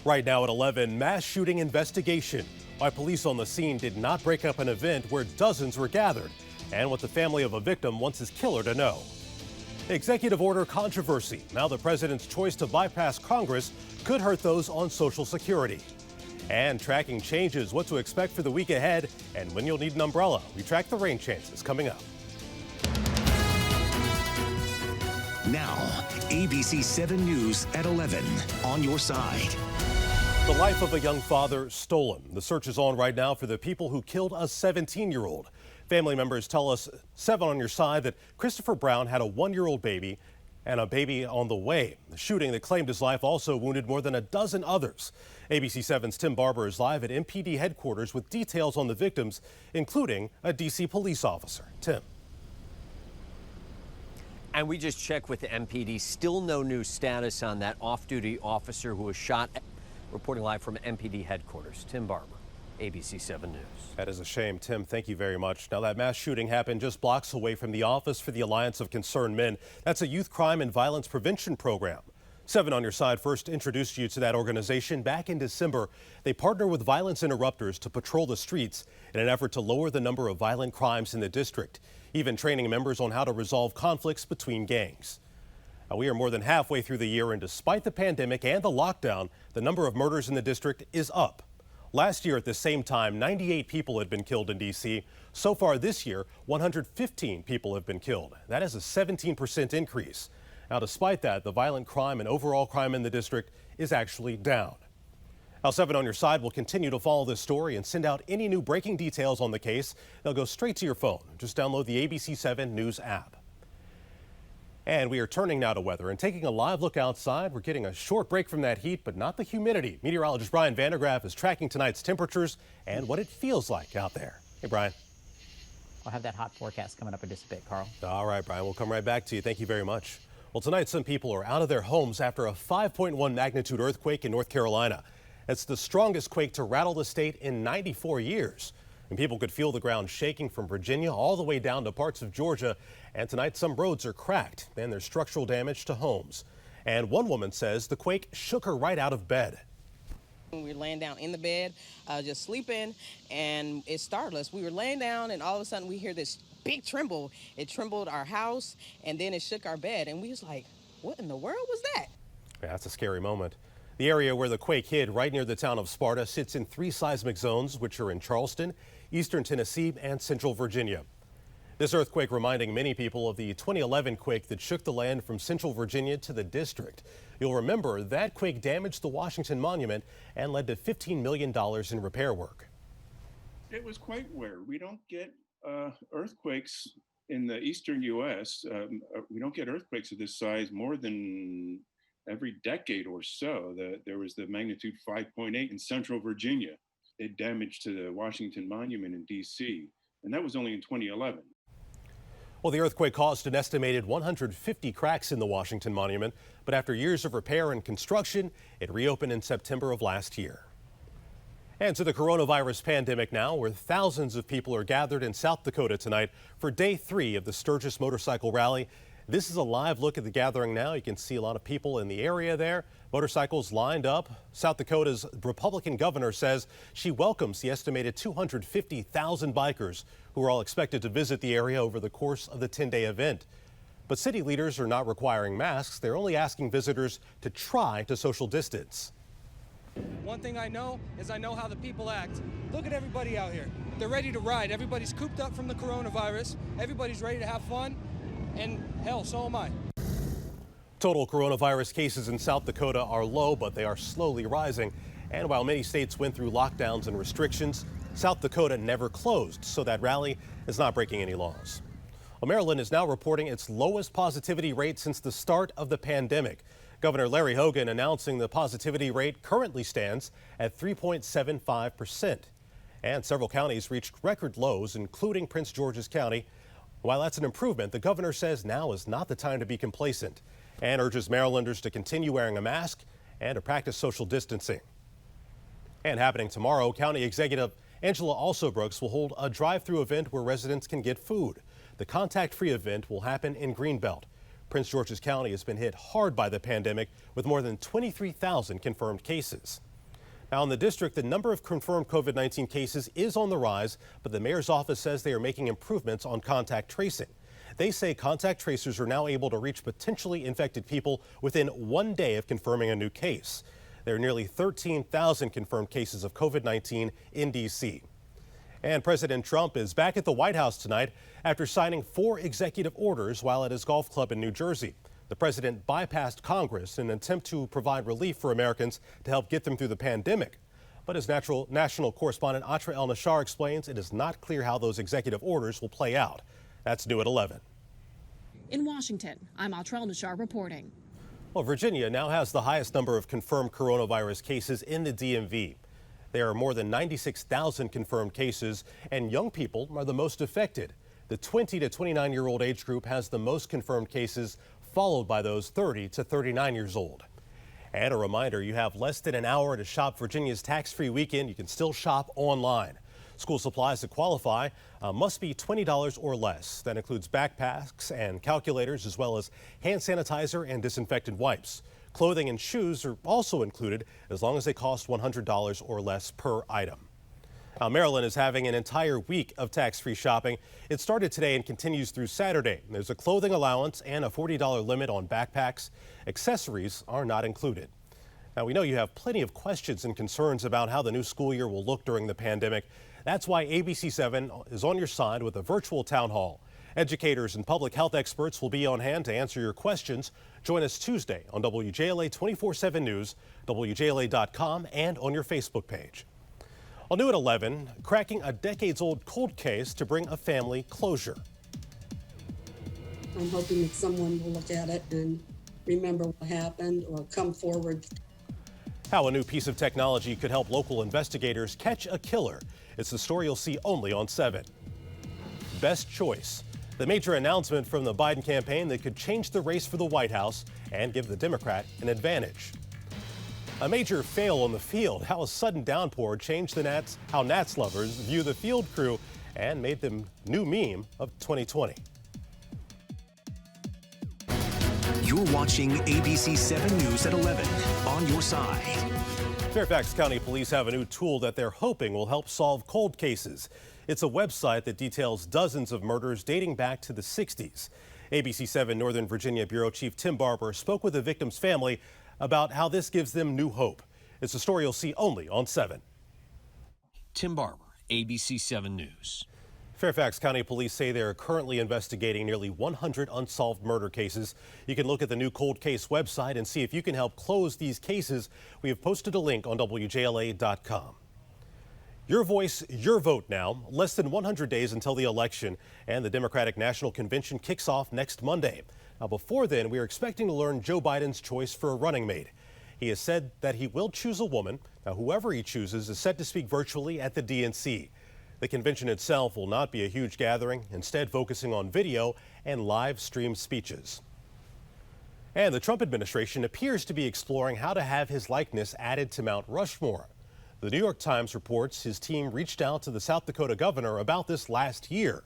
Right now at 11, mass shooting investigation. Why police on the scene did not break up an event where dozens were gathered, and what the family of a victim wants his killer to know. Executive order controversy. Now the president's choice to bypass Congress could hurt those on Social Security. And tracking changes, what to expect for the week ahead, and when you'll need an umbrella. We track the rain chances coming up. Now, ABC 7 News at 11 on your side. The life of a young father stolen. The search is on right now for the people who killed a 17-year-old. Family members tell us 7 on your side that Christopher Brown had a 1-year-old baby and a baby on the way. The shooting that claimed his life also wounded more than a dozen others. ABC 7's Tim Barber is live at MPD headquarters with details on the victims, including a D.C. police officer. Tim. And we just checked with the MPD. Still no new status on that off-duty officer who was shot. Reporting live from MPD headquarters, Tim Barber, ABC 7 News. That is a shame, Tim. Thank you very much. Now, that mass shooting happened just blocks away from the Office for the Alliance of Concerned Men. That's a youth crime and violence prevention program. 7 on your side first introduced you to that organization back in December. They partner with violence interrupters to patrol the streets in an effort to lower the number of violent crimes in the district, even training members on how to resolve conflicts between gangs. Now, we are more than halfway through the year, and despite the pandemic and the lockdown, the number of murders in the district is up. Last year at the same time, 98 people had been killed in D.C. So far this year, 115 people have been killed. That is a 17% increase. Now, despite that, the violent crime and overall crime in the district is actually down. Now, 7 on your side will continue to follow this story and send out any new breaking details on the case. They'll go straight to your phone. Just download the ABC 7 News app. And we are turning now to weather and taking a live look outside. We're getting a short break from that heat, but not the humidity. Meteorologist Brian Vandergraff is tracking tonight's temperatures and what it feels like out there. Hey, Brian. I'll have that hot forecast coming up in just a bit, Carl. All right, Brian, we'll come right back to you. Thank you very much. Well, tonight some people are out of their homes after a 5.1 magnitude earthquake in North Carolina. It's the strongest quake to rattle the state in 94 years. And people could feel the ground shaking from Virginia all the way down to parts of Georgia. And tonight some roads are cracked and there's structural damage to homes. And one woman says the quake shook her right out of bed. We were laying down in the bed, just sleeping, and it startled us. We were laying down and all of a sudden we hear this big tremble. It trembled our house and then it shook our bed. And we was like, what in the world was that? Yeah, that's a scary moment. The area where the quake hit, right near the town of Sparta, sits in 3 seismic zones, which are in Charleston, eastern Tennessee, and central Virginia. This earthquake reminding many people of the 2011 quake that shook the land from central Virginia to the district. You'll remember that quake damaged the Washington Monument and led to $15 million in repair work. It was quite rare. We don't get earthquakes in the eastern U.S. We don't get earthquakes of this size more than every decade or so. There was the magnitude 5.8 in central Virginia. It damaged to the Washington Monument in D.C., and that was only in 2011. Well, the earthquake caused an estimated 150 cracks in the Washington Monument, but after years of repair and construction, it reopened in September of last year. And to the coronavirus pandemic now, where thousands of people are gathered in South Dakota tonight for day 3 of the Sturgis Motorcycle Rally. This is a live look at the gathering now. You can see a lot of people in the area there. Motorcycles lined up. South Dakota's Republican governor says she welcomes the estimated 250,000 bikers who are all expected to visit the area over the course of the 10-day event. But city leaders are not requiring masks. They're only asking visitors to try to social distance. One thing I know is I know how the people act. Look at everybody out here. They're ready to ride. Everybody's cooped up from the coronavirus. Everybody's ready to have fun. And hell, so am I. Total coronavirus cases in South Dakota are low, but they are slowly rising. And while many states went through lockdowns and restrictions, South Dakota never closed, so that rally is not breaking any laws. Well, Maryland is now reporting its lowest positivity rate since the start of the pandemic. Governor Larry Hogan announcing the positivity rate currently stands at 3.75%. And several counties reached record lows, including Prince George's County. While that's an improvement, the governor says now is not the time to be complacent and urges Marylanders to continue wearing a mask and to practice social distancing. And happening tomorrow, County Executive Angela Alsobrooks will hold a drive-through event where residents can get food. The contact-free event will happen in Greenbelt. Prince George's County has been hit hard by the pandemic with more than 23,000 confirmed cases. Now in the district, the number of confirmed COVID-19 cases is on the rise, but the mayor's office says they are making improvements on contact tracing. They say contact tracers are now able to reach potentially infected people within 1 day of confirming a new case. There are nearly 13,000 confirmed cases of COVID-19 in D.C. And President Trump is back at the White House tonight after signing 4 executive orders while at his golf club in New Jersey. The president bypassed Congress in an attempt to provide relief for Americans to help get them through the pandemic. But as national correspondent Atra El-Nashar explains, it is not clear how those executive orders will play out. That's new at 11. In Washington, I'm Atra El-Nashar reporting. Well, Virginia now has the highest number of confirmed coronavirus cases in the DMV. There are more than 96,000 confirmed cases, and young people are the most affected. The 20 to 29-year-old age group has the most confirmed cases, followed by those 30 to 39 years old. And a reminder, you have less than an hour to shop Virginia's tax-free weekend. You can still shop online. School supplies that qualify must be $20 or less. That includes backpacks and calculators, as well as hand sanitizer and disinfectant wipes. Clothing and shoes are also included, as long as they cost $100 or less per item. Now, Maryland is having an entire week of tax-free shopping. It started today and continues through Saturday. There's a clothing allowance and a $40 limit on backpacks. Accessories are not included. Now, we know you have plenty of questions and concerns about how the new school year will look during the pandemic. That's why ABC7 is on your side with a virtual town hall. Educators and public health experts will be on hand to answer your questions. Join us Tuesday on WJLA 24/7 News, WJLA.com, and on your Facebook page. Well, new at 11, cracking a decades-old cold case to bring a family closure. I'm hoping that someone will look at it and remember what happened or come forward. How a new piece of technology could help local investigators catch a killer. It's the story you'll see only on 7. Best choice. The major announcement from the Biden campaign that could change the race for the White House and give the Democrat an advantage. A major fail on the field. How a sudden downpour changed how Nats lovers view the field crew and made them new meme of 2020. You're watching ABC 7 News at 11 on your side. Fairfax County Police have a new tool that they're hoping will help solve cold cases. It's a website that details dozens of murders dating back to the 60s. ABC 7 Northern Virginia Bureau Chief Tim Barber spoke with the victim's family about how this gives them new hope. It's a story you'll see only on 7. Tim Barber, ABC 7 News. Fairfax County Police say they're currently investigating nearly 100 unsolved murder cases. You can look at the new cold case website and see if you can help close these cases. We have posted a link on WJLA.com. Your voice, your vote now. Less than 100 days until the election, and the Democratic National Convention kicks off next Monday. Now, before then, we are expecting to learn Joe Biden's choice for a running mate. He has said that he will choose a woman. Now, whoever he chooses is set to speak virtually at the DNC. The convention itself will not be a huge gathering, instead focusing on video and live stream speeches. And the Trump administration appears to be exploring how to have his likeness added to Mount Rushmore. The New York Times reports his team reached out to the South Dakota governor about this last year.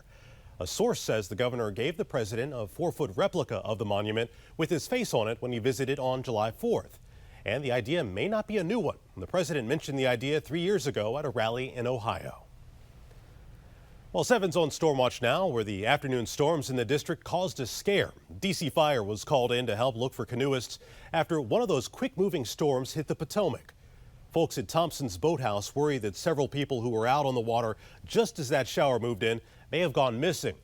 A source says the governor gave the president a 4-foot replica of the monument with his face on it when he visited on July 4th. And the idea may not be a new one. The president mentioned the idea 3 years ago at a rally in Ohio. Well, 7's on Storm Watch now, where the afternoon storms in the district caused a scare. DC Fire was called in to help look for canoeists after one of those quick-moving storms hit the Potomac. Folks at Thompson's Boathouse worry that several people who were out on the water just as that shower moved in may have gone missing.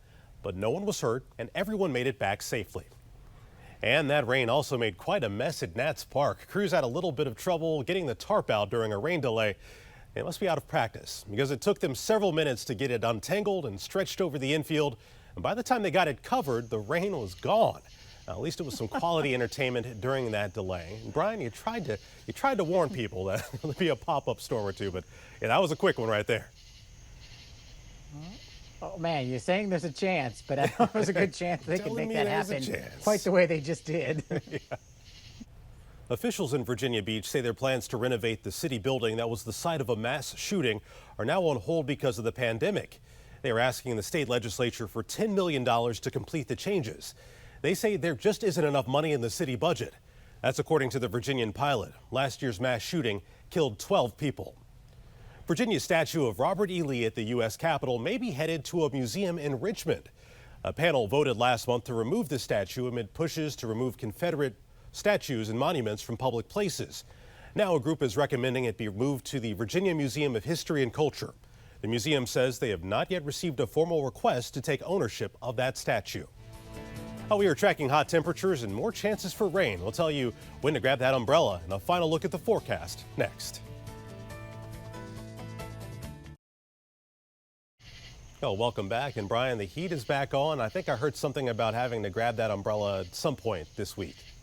But no one was hurt, and everyone made it back safely. And that rain also made quite a mess at Nats Park. Crews had a little bit of trouble getting the tarp out during a rain delay. They must be out of practice because it took them several minutes to get it untangled and stretched over the infield. And by the time they got it covered, the rain was gone. Now, at least it was some quality entertainment during that delay. And Brian, you tried to warn people that there'll be a pop-up storm or two, but yeah, that was a quick one right there. Oh man, you're saying there's a chance, but I don't know if there's a good chance they can make that happen chance. quite the way they just did. Yeah. Officials in Virginia Beach say their plans to renovate the city building that was the site of a mass shooting are now on hold because of the pandemic. They are asking the state legislature for $10 million to complete the changes. They say there just isn't enough money in the city budget. That's according to the Virginian Pilot. Last year's mass shooting killed 12 people. Virginia's statue of Robert E. Lee at the U.S. Capitol may be headed to a museum in Richmond. A panel voted last month to remove the statue amid pushes to remove Confederate statues and monuments from public places. Now a group is recommending it be moved to the Virginia Museum of History and Culture. The museum says they have not yet received a formal request to take ownership of that statue. We are tracking hot temperatures and more chances for rain. We'll tell you when to grab that umbrella and a final look at the forecast next. Oh, welcome back. And Brian, the heat is back on. I think I heard something about having to grab that umbrella at some point this week.